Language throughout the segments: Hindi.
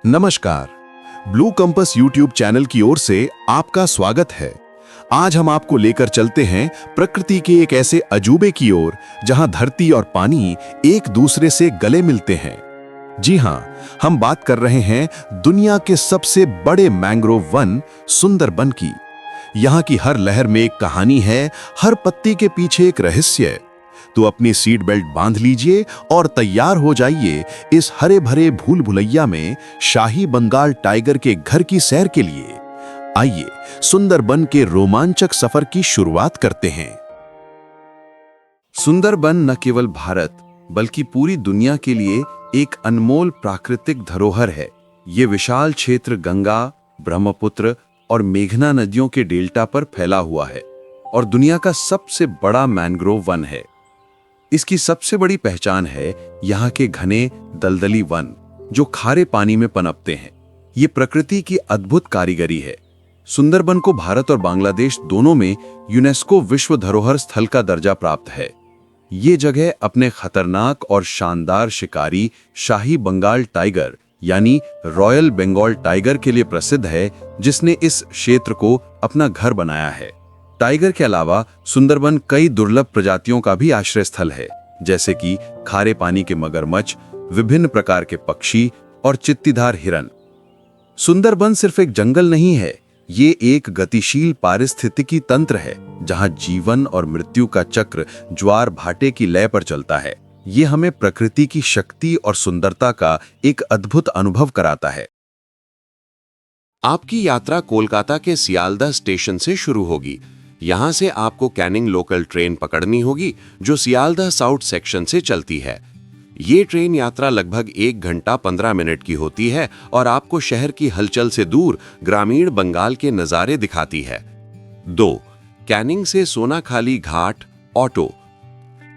नमस्कार, ब्लू कंपास यूट्यूब चैनल की ओर से आपका स्वागत है। आज हम आपको लेकर चलते हैं प्रकृति के एक ऐसे अजूबे की ओर जहां धरती और पानी एक दूसरे से गले मिलते हैं। जी हां, हम बात कर रहे हैं दुनिया के सबसे बड़े मैंग्रोव वन सुंदरबन की। यहाँ की हर लहर में एक कहानी है, हर पत्ती के पीछे एक रहस्य है। तो अपनी सीट बेल्ट बांध लीजिए और तैयार हो जाइए इस हरे भरे भूल भुलैया में शाही बंगाल टाइगर के घर की सैर के लिए। आइए सुंदरबन के रोमांचक सफर की शुरुआत करते हैं। सुंदरबन न केवल भारत बल्कि पूरी दुनिया के लिए एक अनमोल प्राकृतिक धरोहर है। ये विशाल क्षेत्र गंगा, ब्रह्मपुत्र और मेघना नदियों के डेल्टा पर फैला हुआ है और दुनिया का सबसे बड़ा मैंग्रोव वन है। इसकी सबसे बड़ी पहचान है यहाँ के घने दलदली वन जो खारे पानी में पनपते हैं। ये प्रकृति की अद्भुत कारीगरी है। सुंदरबन को भारत और बांग्लादेश दोनों में यूनेस्को विश्व धरोहर स्थल का दर्जा प्राप्त है। ये जगह अपने खतरनाक और शानदार शिकारी शाही बंगाल टाइगर यानी रॉयल बंगाल टाइगर के लिए प्रसिद्ध है, जिसने इस क्षेत्र को अपना घर बनाया है। टाइगर के अलावा सुंदरबन कई दुर्लभ प्रजातियों का भी आश्रय स्थल है, जैसे कि खारे पानी के मगरमच्छ, विभिन्न प्रकार के पक्षी और चित्तीदार हिरन। सुंदरबन सिर्फ एक जंगल नहीं है, ये एक गतिशील पारिस्थितिकी तंत्र है जहां जीवन और मृत्यु का चक्र ज्वार भाटे की लय पर चलता है। ये हमें प्रकृति की शक्ति और सुंदरता का एक अद्भुत अनुभव कराता है। आपकी यात्रा कोलकाता के सियालदह स्टेशन से शुरू होगी। यहां से आपको कैनिंग लोकल ट्रेन पकड़नी होगी जो सियालदह साउथ सेक्शन से चलती है। ये ट्रेन यात्रा लगभग 1 घंटा 15 मिनट की होती है और आपको शहर की हलचल से दूर ग्रामीण बंगाल के नज़ारे दिखाती है। 2. कैनिंग से सोनाखाली घाट ऑटो।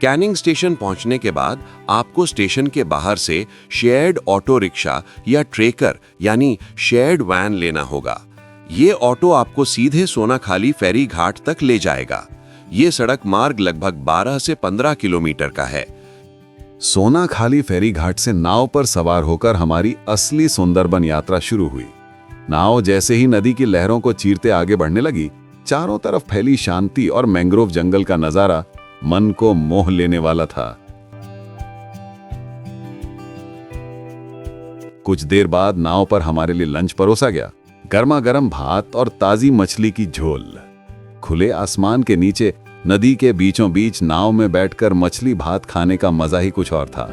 कैनिंग स्टेशन पहुंचने के बाद आपको स्टेशन के बाहर से शेयर्ड ऑटो रिक्शा या ट्रेकर यानी शेयर्ड वैन लेना होगा। ये ऑटो आपको सीधे सोनाखाली फेरी घाट तक ले जाएगा। ये सड़क मार्ग लगभग 12 से 15 किलोमीटर का है। सोनाखाली फेरी घाट से नाव पर सवार होकर हमारी असली सुंदरबन यात्रा शुरू हुई। नाव जैसे ही नदी की लहरों को चीरते आगे बढ़ने लगी, चारों तरफ फैली शांति और मैंग्रोव जंगल का नजारा मन को मोह लेने वाला था। कुछ देर बाद नाव पर हमारे लिए लंच परोसा गया। गर्मा गर्म भात और ताजी मछली की झोल। खुले आसमान के नीचे नदी के बीचों बीच नाव में बैठकर मछली भात खाने का मजा ही कुछ और था।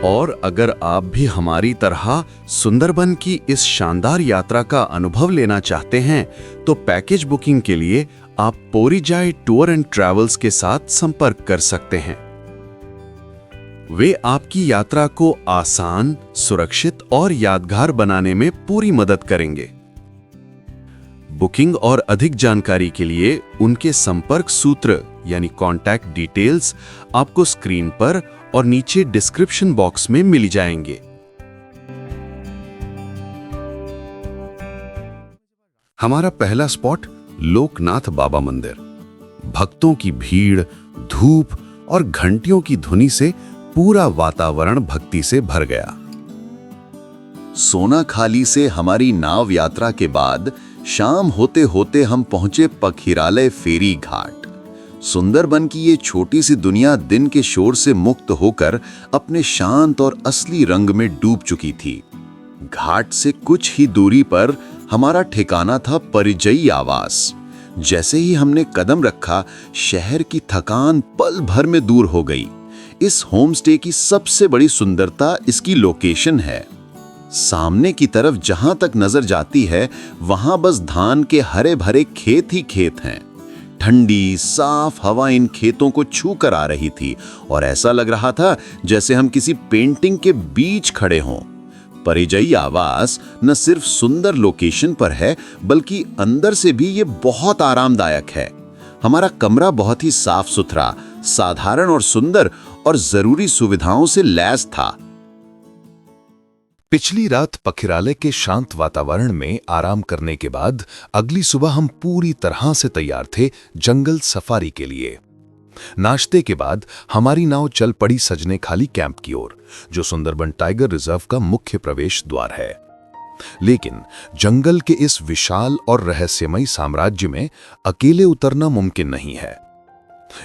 और अगर आप भी हमारी तरह सुंदरबन की इस शानदार यात्रा का अनुभव लेना चाहते हैं तो पैकेज बुकिंग के लिए आप पोरीजाई टूर एंड ट्रैवल्स के साथ संपर्क कर सकते हैं। वे आपकी यात्रा को आसान, सुरक्षित और यादगार बनाने में पूरी मदद करेंगे। बुकिंग और अधिक जानकारी के लिए उनके संपर्क सूत्र यानी कॉन्टैक्ट डिटेल्स आपको स्क्रीन पर और नीचे डिस्क्रिप्शन बॉक्स में मिल जाएंगे। हमारा पहला स्पॉट लोकनाथ बाबा मंदिर। भक्तों की भीड़, धूप और घंटियों की धुनी से पूरा वातावरण भक्ति से भर गया। सोनाखाली से हमारी नाव यात्रा के बाद शाम होते होते हम पहुंचे पखीरालय फेरी घाट। सुंदरबन की ये छोटी सी दुनिया दिन के शोर से मुक्त होकर अपने शांत और असली रंग में डूब चुकी थी। घाट से कुछ ही दूरी पर हमारा ठिकाना था परिजयी आवास। जैसे ही हमने कदम रखा, शहर की थकान पल भर में दूर हो गई। इस होमस्टे की सबसे बड़ी सुंदरता इसकी लोकेशन है। सामने की तरफ जहां तक नजर जाती है वहां बस धान के हरे भरे खेत ही खेत हैं। ठंडी साफ हवा इन खेतों को छू कर आ रही थी और ऐसा लग रहा था जैसे हम किसी पेंटिंग के बीच खड़े हों। परिजयी आवास न सिर्फ सुंदर लोकेशन पर है बल्कि अंदर से भी ये बहुत आरामदायक है। हमारा कमरा बहुत ही साफ सुथरा, साधारण और सुंदर और जरूरी सुविधाओं से लैस था। पिछली रात पखीरालय के शांत वातावरण में आराम करने के बाद अगली सुबह हम पूरी तरह से तैयार थे जंगल सफारी के लिए। नाश्ते के बाद हमारी नाव चल पड़ी सजने खाली कैंप की ओर, जो सुंदरबन टाइगर रिजर्व का मुख्य प्रवेश द्वार है। लेकिन जंगल के इस विशाल और रहस्यमयी साम्राज्य में अकेले उतरना मुमकिन नहीं है।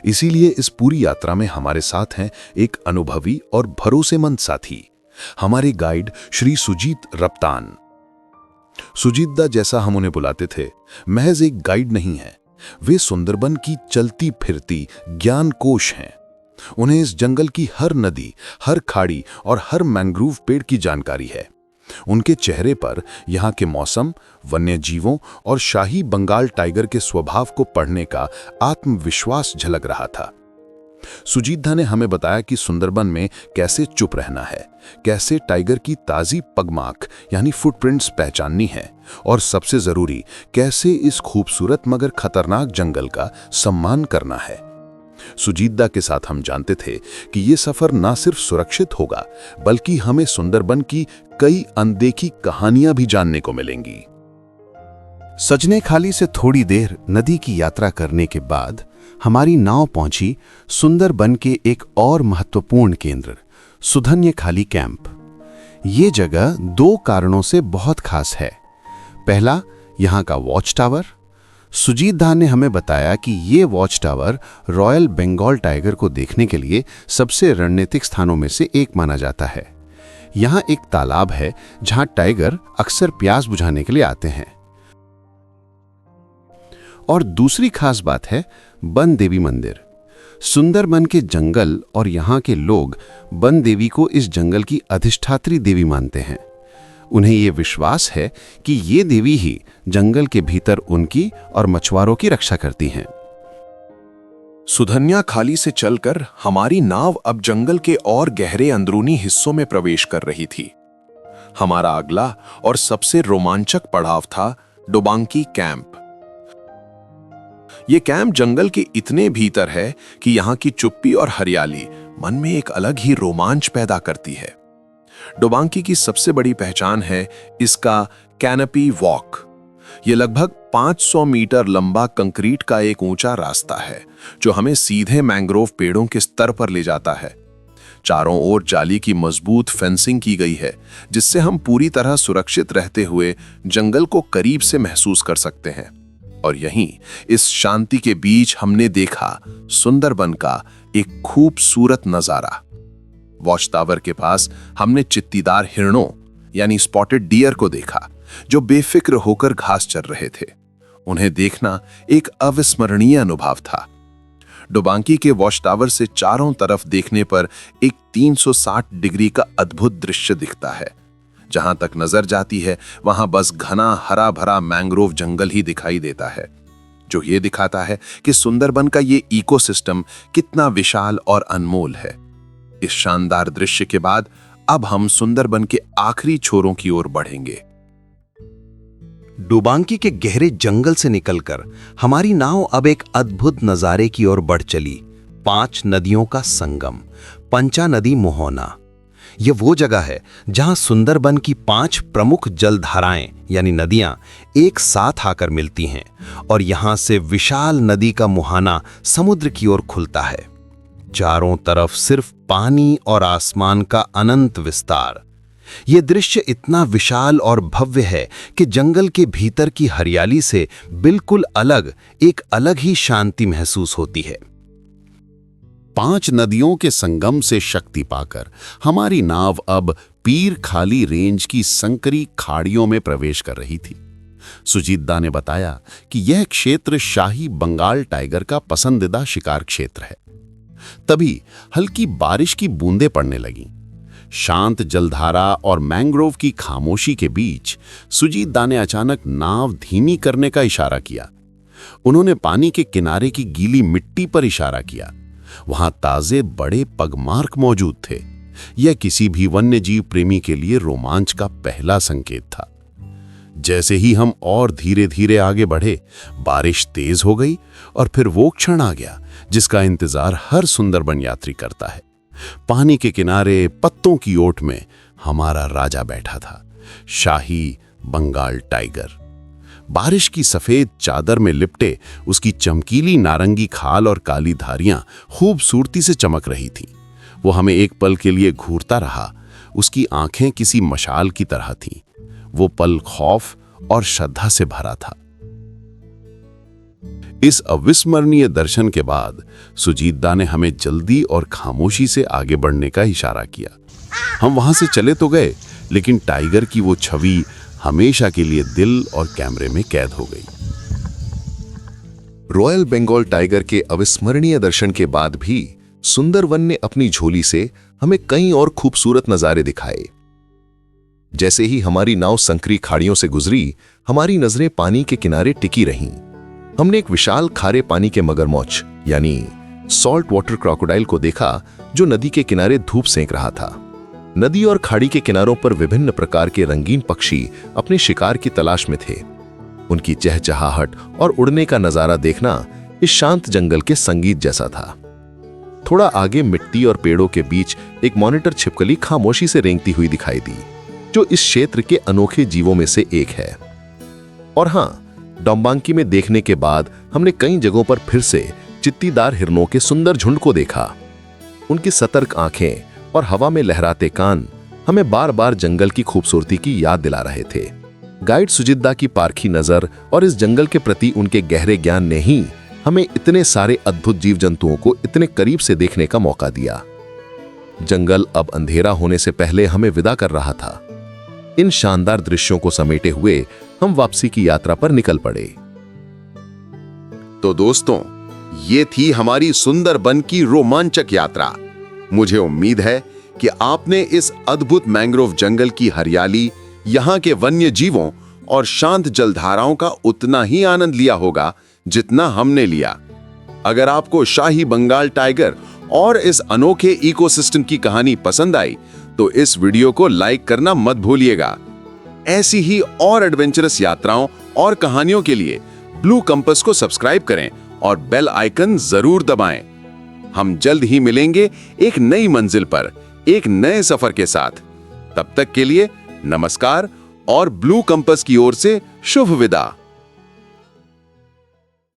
इसीलिए इस पूरी यात्रा में हमारे साथ हैं एक अनुभवी और भरोसेमंद साथी, हमारे गाइड श्री सुजीत रप्तान। सुजीत दा जैसा हम उन्हें बुलाते थे, महज एक गाइड नहीं है, वे सुंदरबन की चलती फिरती ज्ञान कोश हैं। उन्हें इस जंगल की हर नदी, हर खाड़ी और हर मैंग्रोव पेड़ की जानकारी है। उनके चेहरे पर यहाँ के मौसम, वन्य जीवों और शाही बंगाल टाइगर के स्वभाव को पढ़ने का आत्मविश्वास झलक रहा था। सुजीत दा ने हमें बताया कि सुंदरबन में कैसे चुप रहना है, कैसे टाइगर की ताजी पगमार्क यानी फुटप्रिंट्स पहचाननी है, और सबसे जरूरी कैसे इस खूबसूरत मगर खतरनाक जंगल का सम्मान करना है। सुजीत दा के साथ हम जानते थे कि ये सफर ना सिर्फ सुरक्षित होगा, बल्कि हमें सुंदरबन की कई अनदेखी कहानियां भी जानने को मिलेंगी। सजने खाली से थोड़ी देर नदी की यात्रा करने के बाद हमारी नाव पहुंची सुंदरबन के एक और महत्वपूर्ण केंद्र, सुधन्य खाली कैंप। ये जगह दो कारणों से बहुत खास है। पहला, यहाँ का वॉच टावर। सुजीत दा ने हमें बताया कि ये watch tower royal Bengal tiger को देखने के लिए सबसे रणनीतिक स्थानों में से एक माना जाता है। यहाँ एक तालाब है जहाँ टाइगर अक्सर प्यास बुझाने के लिए आते हैं। और दूसरी खास बात है बन देवी मंदिर। सुंदरबन के जंगल और यहाँ के लोग बन देवी को इस जंगल की अधिष्ठात्री देवी मानते हैं। उन्हें ये विश्वास है कि ये देवी ही जंगल के भीतर उनकी और मछुआरों की रक्षा करती हैं। सुधन्या खाली से चलकर हमारी नाव अब जंगल के और गहरे अंदरूनी हिस्सों में प्रवेश कर रही थी। हमारा अगला और सबसे रोमांचक पड़ाव था डोबांकी कैंप। ये कैंप जंगल के इतने भीतर है कि यहाँ की चुप्पी और हरियाली मन में एक अलग ही रोमांच पैदा करती है। डोबांकी की सबसे बड़ी पहचान है इसका कैनपी वॉक। ये लगभग 500 मीटर लंबा कंक्रीट का एक ऊंचा रास्ता है जो हमें सीधे मैंग्रोव पेड़ों के स्तर पर ले जाता है। चारों ओर जाली की मजबूत फेंसिंग की गई है, जिससे हम पूरी तरह सुरक्षित रहते हुए जंगल को करीब से महसूस कर सकते हैं। और यहीं इस शांति के बीच हमने देखा सुंदरबन का एक खूबसूरत नजारा। वॉच टावर के पास हमने चित्तीदार हिरणों यानी स्पॉटेड डियर को देखा, जो बेफिक्र होकर घास चर रहे थे। उन्हें देखना एक अविस्मरणीय अनुभव था। डोबांकी के वॉच टावर से चारों तरफ देखने पर एक 360 डिग्री का अद्भुत दृश्य दिखता है। जहां तक नजर जाती है वहां बस घना हरा भरा मैंग्रोव जंगल ही दिखाई देता है, जो ये दिखाता है कि सुंदरबन का ये इकोसिस्टम कितना विशाल और अनमोल है। इस शानदार दृश्य के बाद अब हम सुंदरबन के आखिरी छोरों की ओर बढ़ेंगे। डोबांकी के गहरे जंगल से निकलकर हमारी नाव अब एक अद्भुत नजारे की ओर बढ़ चली। 5 नदियों का संगम, पंचा नदी मोहना। यह वो जगह है जहां सुंदरबन की 5 प्रमुख जलधाराएं यानी नदियां एक साथ आकर मिलती हैं, और यहां से विशाल नदी का मुहाना समुद्र की ओर खुलता है। चारों तरफ सिर्फ पानी और आसमान का अनंत विस्तार। यह दृश्य इतना विशाल और भव्य है कि जंगल के भीतर की हरियाली से बिल्कुल अलग एक अलग ही शांति महसूस होती है। 5 नदियों के संगम से शक्ति पाकर हमारी नाव अब पीर खाली रेंज की संकरी खाड़ियों में प्रवेश कर रही थी। सुजीत दा ने बताया कि यह क्षेत्र शाही बंगाल टाइगर का पसंदीदा शिकार क्षेत्र है। तभी हल्की बारिश की बूंदें पड़ने लगीं। शांत जलधारा और मैंग्रोव की खामोशी के बीच सुजीत दा ने अचानक नाव धीमी करने का इशारा किया। उन्होंने पानी के किनारे की गीली मिट्टी पर इशारा किया। वहां ताजे बड़े पगमार्क मौजूद थे। यह किसी भी वन्यजीव प्रेमी के लिए रोमांच का पहला संकेत था। जैसे ही हम और धीरे धीरे आगे बढ़े, बारिश तेज हो गई और फिर वो क्षण आ गया जिसका इंतजार हर सुंदरबन यात्री करता है। पानी के किनारे पत्तों की ओट में हमारा राजा बैठा था, शाही बंगाल टाइगर। बारिश की सफेद चादर में लिपटे उसकी चमकीली नारंगी खाल और काली धारियां खूबसूरती से चमक रही थीं। वो हमें एक पल के लिए घूरता रहा। उसकी आंखें किसी मशाल की तरह थीं। वो पल खौफ और श्रद्धा से भरा था। इस अविस्मरणीय दर्शन के बाद सुजीतदा ने हमें जल्दी और खामोशी से आगे बढ़ने का इशारा किया। हम वहां से चले तो गए, लेकिन टाइगर की वो छवि हमेशा के लिए दिल और कैमरे में कैद हो गई। रॉयल बंगाल टाइगर के अविस्मरणीय दर्शन के बाद भी सुंदरवन ने अपनी झोली से हमें कई और खूबसूरत नजारे दिखाए। जैसे ही हमारी नाव संकरी खाड़ियों से गुजरी, हमारी नजरें पानी के किनारे टिकी रहीं। हमने एक विशाल खारे पानी के मगरमच्छ यानी सॉल्ट वाटर क्रोकोडाइल को देखा, जो नदी के किनारे धूप सेंक रहा था। नदी और खाड़ी के किनारों पर विभिन्न प्रकार के रंगीन पक्षी अपने शिकार की तलाश में थे। उनकी चहचहाहट और उड़ने का नजारा देखना इस शांत जंगल के संगीत जैसा था। थोड़ा आगे मिट्टी और पेड़ों के बीच एक मॉनिटर छिपकली खामोशी से रेंगती हुई दिखाई दी, जो इस क्षेत्र के अनोखे जीवों में से एक है। और हां, डोम्बांकी में देखने के बाद हमने कई जगहों पर फिर से चित्तीदार हिरणों के सुंदर झुंड को देखा। उनकी सतर्क आंखें और हवा में लहराते कान हमें बार बार जंगल की खूबसूरती की याद दिला रहे थे। गाइड सुजीतदा की पारखी नजर और इस जंगल के प्रति उनके गहरे ज्ञान ने ही हमें इतने सारे अद्भुत जीव जंतुओं को इतने करीब से देखने का मौका दिया। जंगल अब अंधेरा होने से पहले हमें विदा कर रहा था। इन शानदार दृश्यों को समेटे हुए हम वापसी की यात्रा पर निकल पड़े। तो दोस्तों, ये थी हमारी सुंदरबन की रोमांचक यात्रा। मुझे उम्मीद है कि आपने इस अद्भुत मैंग्रोव जंगल की हरियाली, यहाँ के वन्य जीवों और शांत जलधाराओं का उतना ही आनंद लिया होगा जितना हमने लिया। अगर आपको शाही बंगाल टाइगर और इस अनोखे इकोसिस्टम की कहानी पसंद आई तो इस वीडियो को लाइक करना मत भूलिएगा। ऐसी ही और एडवेंचरस यात्राओं और कहानियों के लिए ब्लू कंपास को सब्सक्राइब करें और बेल आइकन जरूर दबाएं। हम जल्द ही मिलेंगे एक नई मंजिल पर, एक नए सफर के साथ। तब तक के लिए नमस्कार और ब्लू कंपास की ओर से शुभ विदा।